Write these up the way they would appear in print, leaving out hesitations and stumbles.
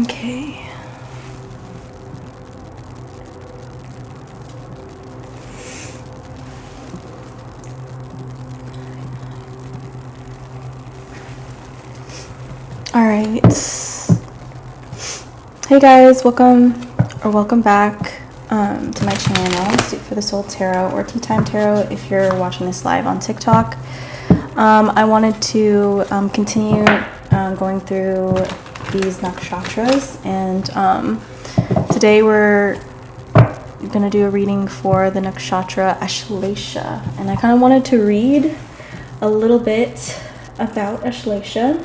Okay. All right. Hey guys, welcome back to my channel, Suit for the Soul Tarot, or Tea Time Tarot if you're watching this live on TikTok. I wanted to continue going through these nakshatras, and today we're going to do a reading for the nakshatra ASHLESHA, and I kind of wanted to read a little bit about ASHLESHA,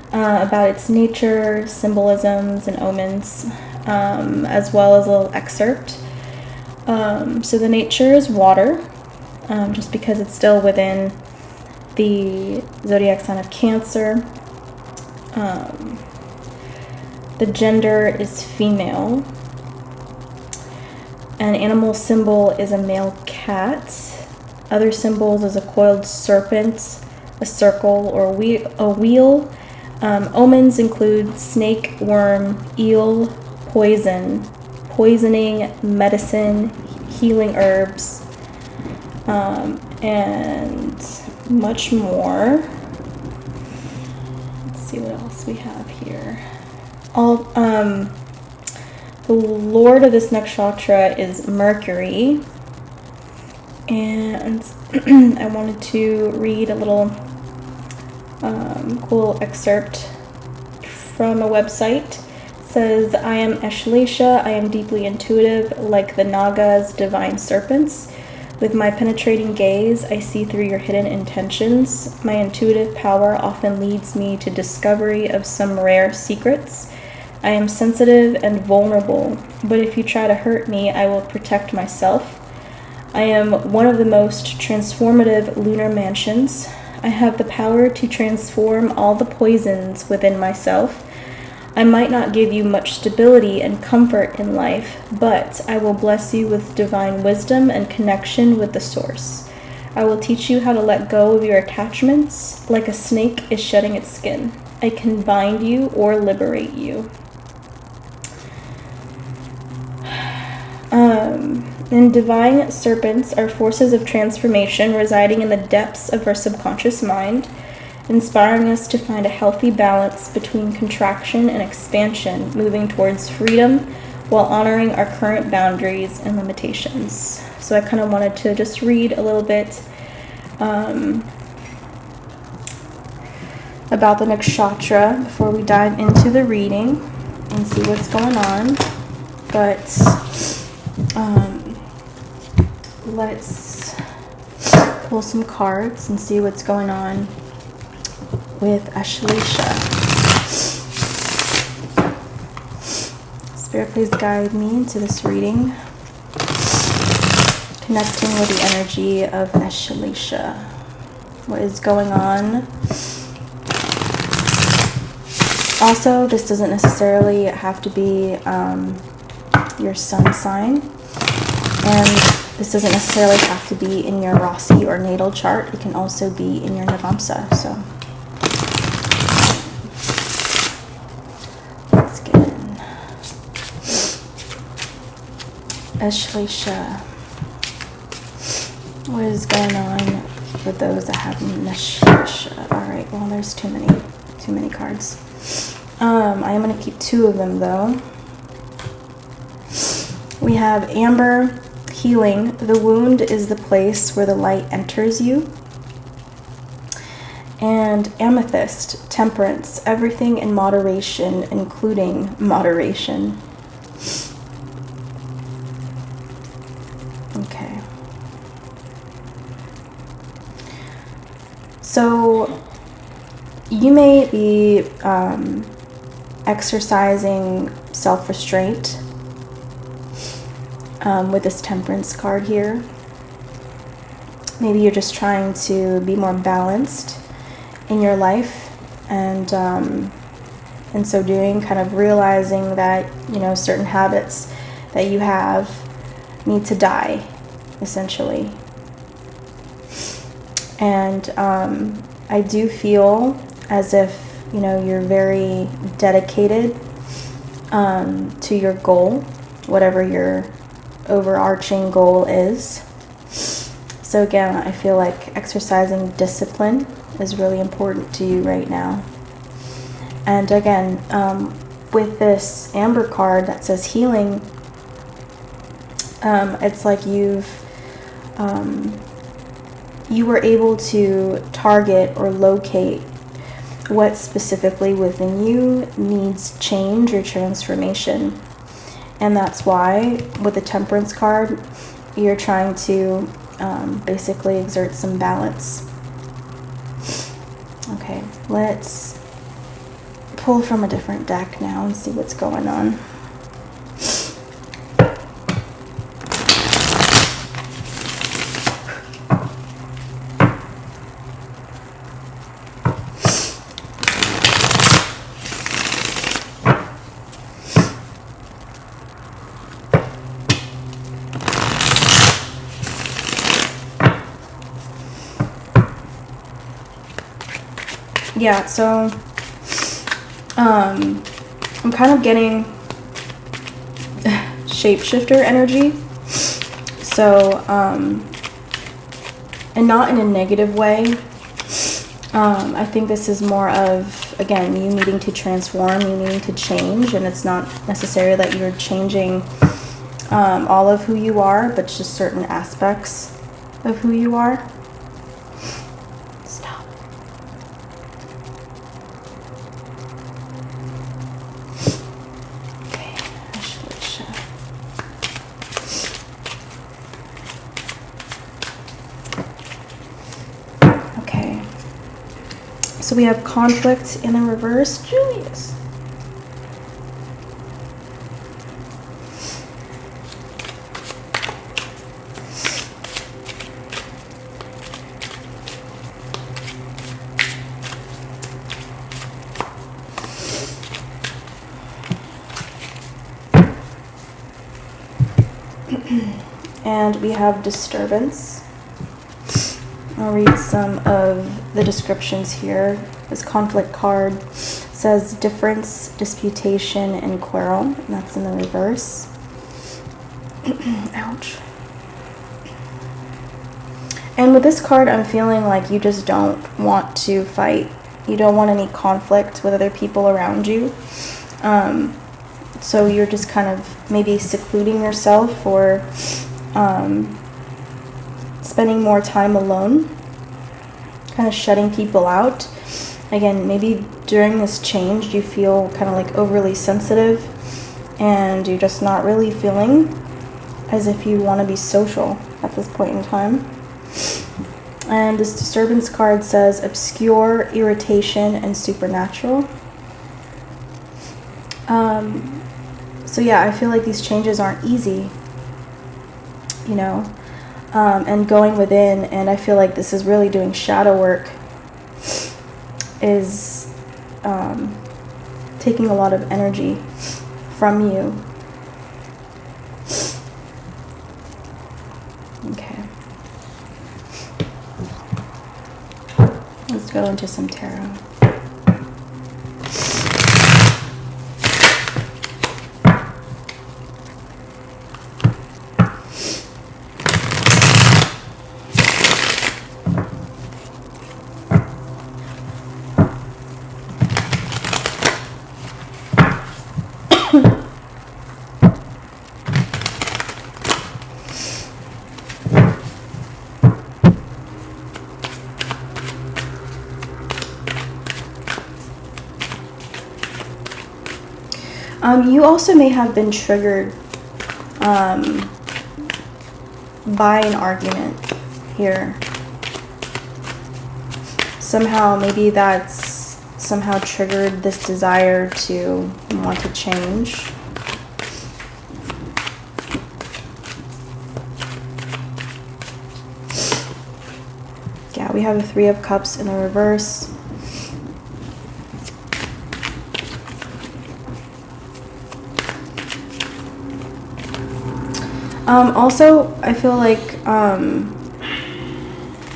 about its nature, symbolisms, and omens, as well as a little excerpt. So the nature is water, just because it's still within the zodiac sign of Cancer. The gender is female. An animal symbol is a male cat. Other symbols is a coiled serpent, a circle, or a wheel. Omens include snake, worm, eel, poisoning, medicine, healing herbs, and much more. Let's see what else we have here. The lord of this nakshatra is Mercury, and I wanted to read a little cool excerpt from a website. It says, I am ASHLESHA. I am deeply intuitive, like the Nagas, divine serpents. With my penetrating gaze, I see through your hidden intentions. My intuitive power often leads me to discovery of some rare secrets. I am sensitive and vulnerable, but if you try to hurt me, I will protect myself. I am one of the most transformative lunar mansions. I have the power to transform all the poisons within myself. I might not give you much stability and comfort in life, but I will bless you with divine wisdom and connection with the source. I will teach you how to let go of your attachments, like a snake is shedding its skin. I can bind you or liberate you. And divine serpents are forces of transformation residing in the depths of our subconscious mind, inspiring us to find a healthy balance between contraction and expansion, moving towards freedom while honoring our current boundaries and limitations. So I kind of wanted to just read a little bit about the nakshatra before we dive into the reading and see what's going on. But let's pull some cards and see what's going on with ASHLESHA. Spirit, please guide me into this reading, connecting with the energy of ASHLESHA. What is going on? Also, this doesn't necessarily have to be your sun sign, and this doesn't necessarily have to be in your Rasi or natal chart. It can also be in your Navamsa. So let's get in. ASHLESHA. What is going on with those that have ASHLESHA? Alright, well, there's too many cards. I am going to keep 2 of them though. We have Amber, healing. The wound is the place where the light enters you. And Amethyst, temperance, everything in moderation, including moderation. Okay. So you may be exercising self-restraint with this temperance card here. Maybe you're just trying to be more balanced in your life, and in so doing, kind of realizing that, you know, certain habits that you have need to die, essentially. And I do feel as if you know, you're very dedicated to your goal, whatever your overarching goal is. So again, I feel like exercising discipline is really important to you right now. And again, with this Amber card that says healing, it's like you were able to target or locate what specifically within you needs change or transformation. And that's why with the Temperance card, you're trying to basically exert some balance. Okay, let's pull from a different deck now and see what's going on. Yeah, so I'm kind of getting shapeshifter energy. So, and not in a negative way. I think this is more of, again, you needing to transform, you needing to change, and it's not necessarily that you're changing all of who you are, but just certain aspects of who you are. So we have conflict in the reverse, Julius. And we have disturbance. I'll read some of the descriptions here. This conflict card says difference, disputation, and quarrel. And that's in the reverse. Ouch. And with this card, I'm feeling like you just don't want to fight. You don't want any conflict with other people around you. So you're just kind of maybe secluding yourself or spending more time alone, kind of shutting people out. Again, maybe during this change you feel kind of like overly sensitive and you're just not really feeling as if you want to be social at this point in time. And this disturbance card says obscure, irritation, and supernatural. So yeah, I feel like these changes aren't easy, you know, and going within, and I feel like this is really doing shadow work, is taking a lot of energy from you. Okay. Let's go into some tarot. You also may have been triggered by an argument here. Somehow, maybe that's somehow triggered this desire to want to change. Yeah, we have the Three of Cups in the reverse. Also, I feel like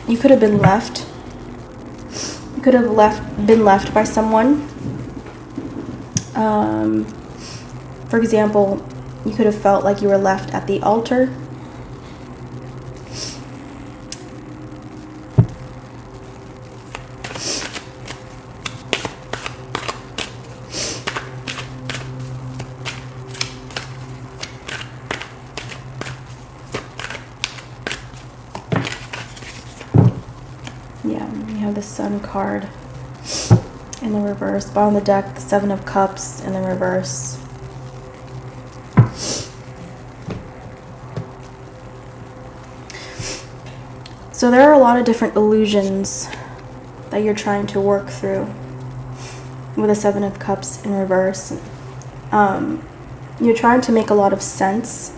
you could have been left. You could have been left by someone. For example, you could have felt like you were left at the altar. Yeah, we have the Sun card in the reverse. Bottom of the deck, the Seven of Cups in the reverse. So there are a lot of different illusions that you're trying to work through with the Seven of Cups in reverse. You're trying to make a lot of sense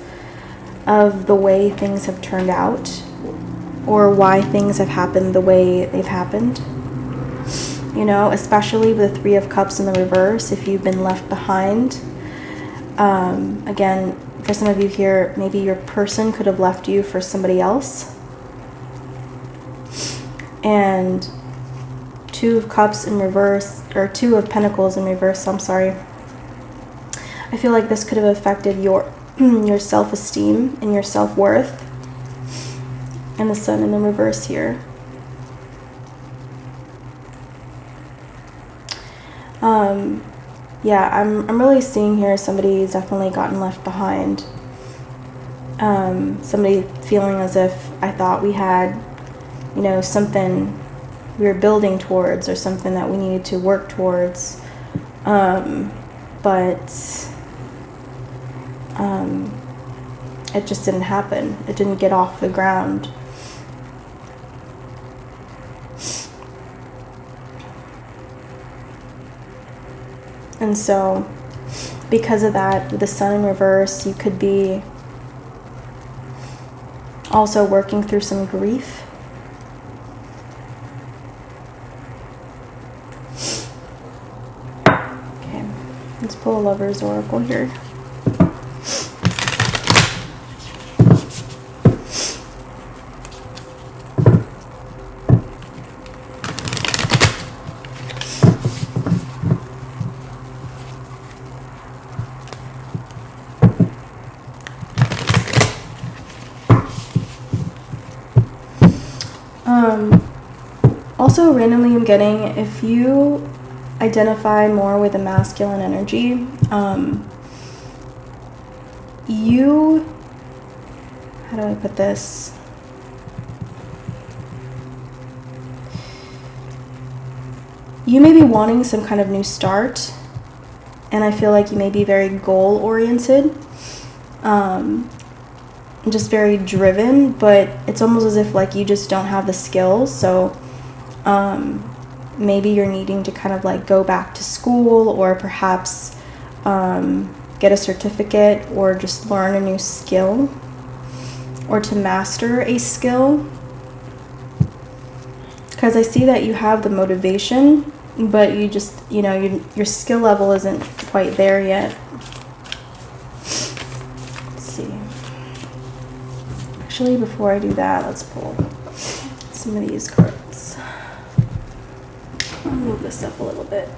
of the way things have turned out, or why things have happened the way they've happened. You know, especially with the Three of Cups in the reverse, if you've been left behind. Again, for some of you here, maybe your person could have left you for somebody else. And Two of Cups in reverse, or Two of Pentacles in reverse, I'm sorry. I feel like this could have affected your self-esteem and your self-worth. And the Sun in the reverse here. Yeah, I'm really seeing here somebody's definitely gotten left behind. Somebody feeling as if I thought we had, you know, something we were building towards, or something that we needed to work towards. But it just didn't happen. It didn't get off the ground. And so, because of that, with the Sun in reverse, you could be also working through some grief. Okay, let's pull a Lover's Oracle here. Also, randomly I'm getting, if you identify more with a masculine energy, you, how do I put this? You may be wanting some kind of new start, and I feel like you may be very goal-oriented, just very driven, but it's almost as if like you just don't have the skills. So maybe you're needing to kind of like go back to school, or perhaps get a certificate, or just learn a new skill, or to master a skill. Because I see that you have the motivation, but you just, you know, your skill level isn't quite there yet. Let's see. Actually, before I do that, let's pull some of these cards. I'll move this up a little bit.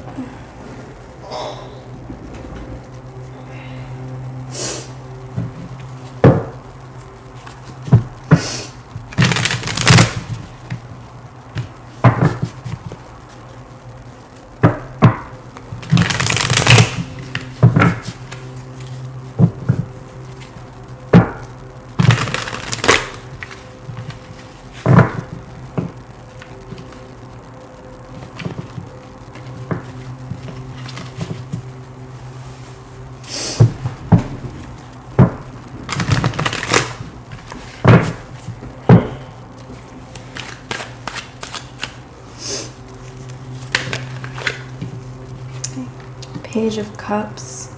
Page of Cups.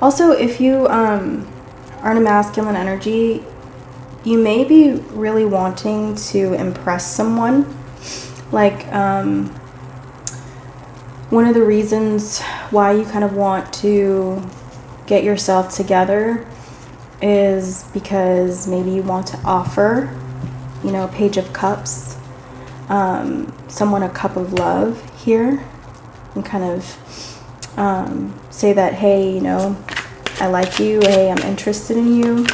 Also, if you are in a masculine energy, you may be really wanting to impress someone. Like, one of the reasons why you kind of want to get yourself together is because maybe you want to offer, you know, Page of Cups, someone a cup of love here. And kind of say that, hey, you know, I like you, hey, I'm interested in you.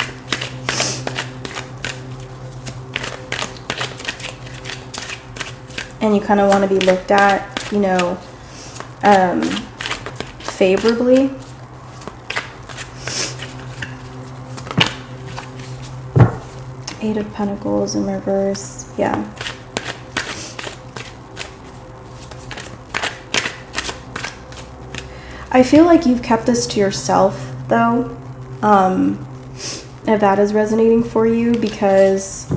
And you kind of want to be looked at, you know, favorably. Eight of Pentacles in reverse, yeah. I feel like you've kept this to yourself, though, if that is resonating for you, because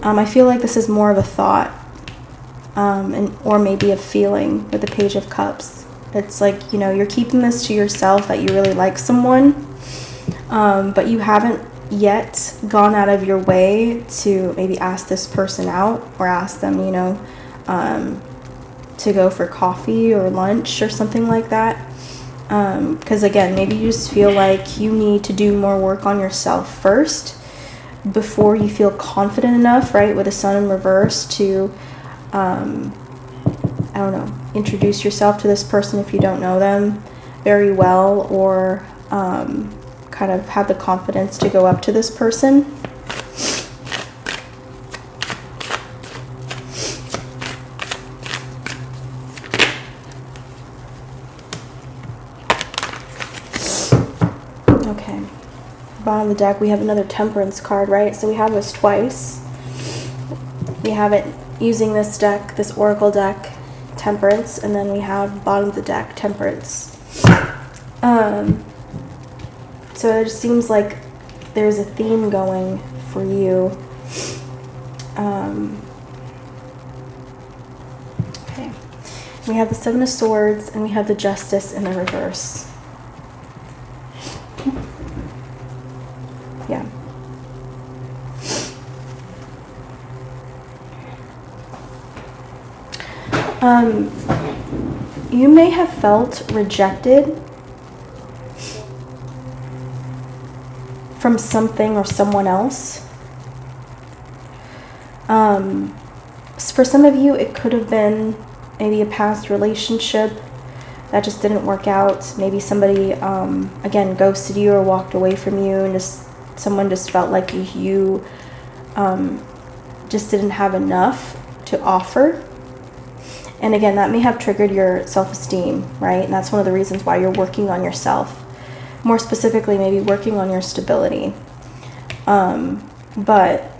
I feel like this is more of a thought, or maybe a feeling with the Page of Cups. It's like, you know, you're keeping this to yourself, that you really like someone, but you haven't yet gone out of your way to maybe ask this person out, or ask them, you know, to go for coffee or lunch or something like that. Because again, maybe you just feel like you need to do more work on yourself first before you feel confident enough, right, with the Sun in reverse, to I don't know, introduce yourself to this person if you don't know them very well, or kind of have the confidence to go up to this person. Okay, bottom of the deck, we have another Temperance card, right? So we have this twice. We have it using this deck, this Oracle deck, Temperance, and then we have bottom of the deck, Temperance. So it just seems like there's a theme going for you. Okay, we have the Seven of Swords, and we have the Justice in the reverse. Yeah. You may have felt rejected from something or someone else. For some of you, it could have been maybe a past relationship that just didn't work out. Maybe somebody, again, ghosted you or walked away from you, and someone just felt like you just didn't have enough to offer. And again, that may have triggered your self-esteem, right? And that's one of the reasons why you're working on yourself. More specifically, maybe working on your stability. But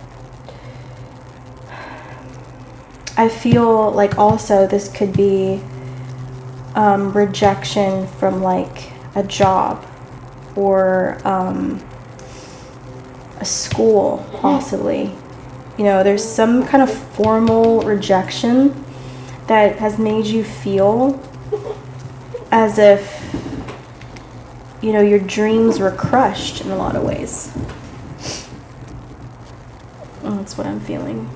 I feel like also this could be rejection from like a job or a school, possibly. You know, there's some kind of formal rejection that has made you feel as if, you know, your dreams were crushed in a lot of ways. And that's what I'm feeling.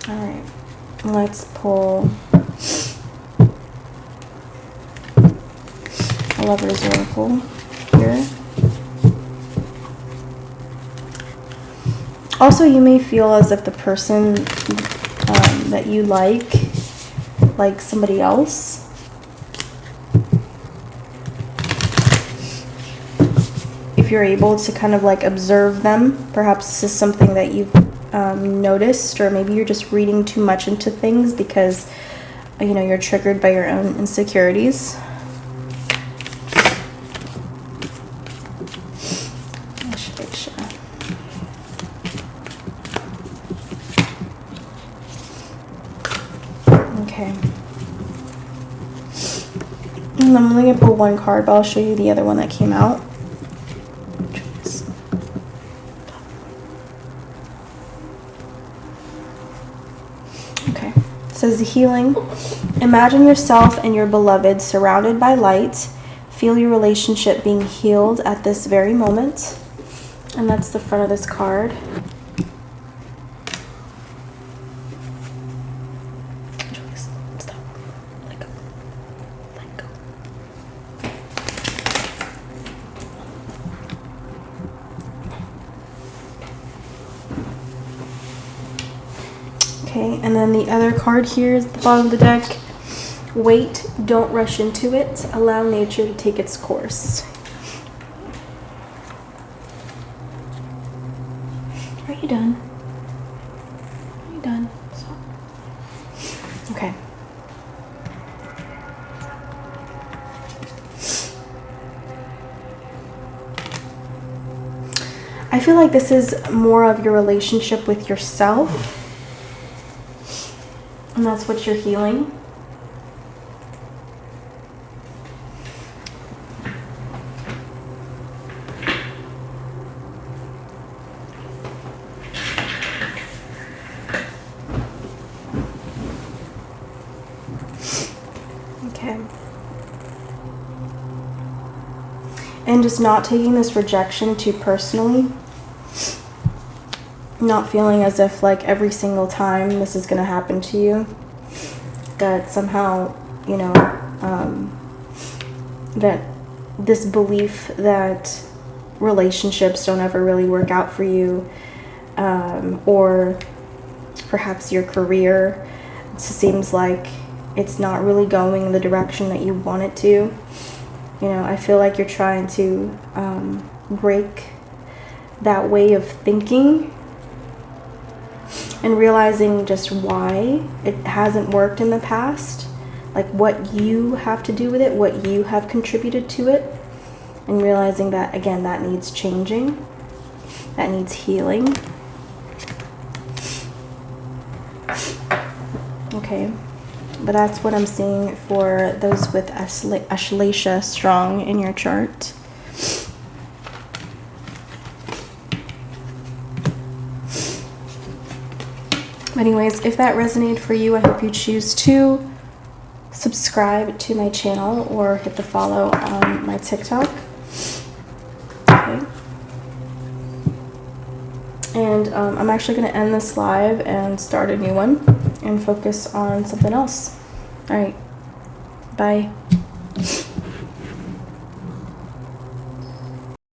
All right, let's pull a Lover's Oracle here. Also, you may feel as if the person that you like somebody else. If you're able to kind of like observe them, perhaps this is something that you've noticed, or maybe you're just reading too much into things because, you know, you're triggered by your own insecurities. Okay. And I'm only going to pull one card, but I'll show you the other one that came out. Okay. It says the healing. Imagine yourself and your beloved surrounded by light. Feel your relationship being healed at this very moment. And that's the front of this card. Okay, and then the other card here is at the bottom of the deck. Wait, don't rush into it. Allow nature to take its course. Are you done? Are you done? Okay. I feel like this is more of your relationship with yourself. And that's what you're healing. Okay. And just not taking this rejection too personally. Not feeling as if like every single time this is going to happen to you, that somehow, you know, that this belief that relationships don't ever really work out for you, or perhaps your career, it seems like it's not really going in the direction that you want it to. You know, I feel like you're trying to break that way of thinking and realizing just why it hasn't worked in the past, like what you have to do with it, what you have contributed to it, and realizing that, again, that needs changing, that needs healing. Okay, but that's what I'm seeing for those with ASHLESHA strong in your chart. Anyways, if that resonated for you, I hope you choose to subscribe to my channel or hit the follow on my TikTok. Okay. And I'm actually going to end this live and start a new one and focus on something else. All right. Bye.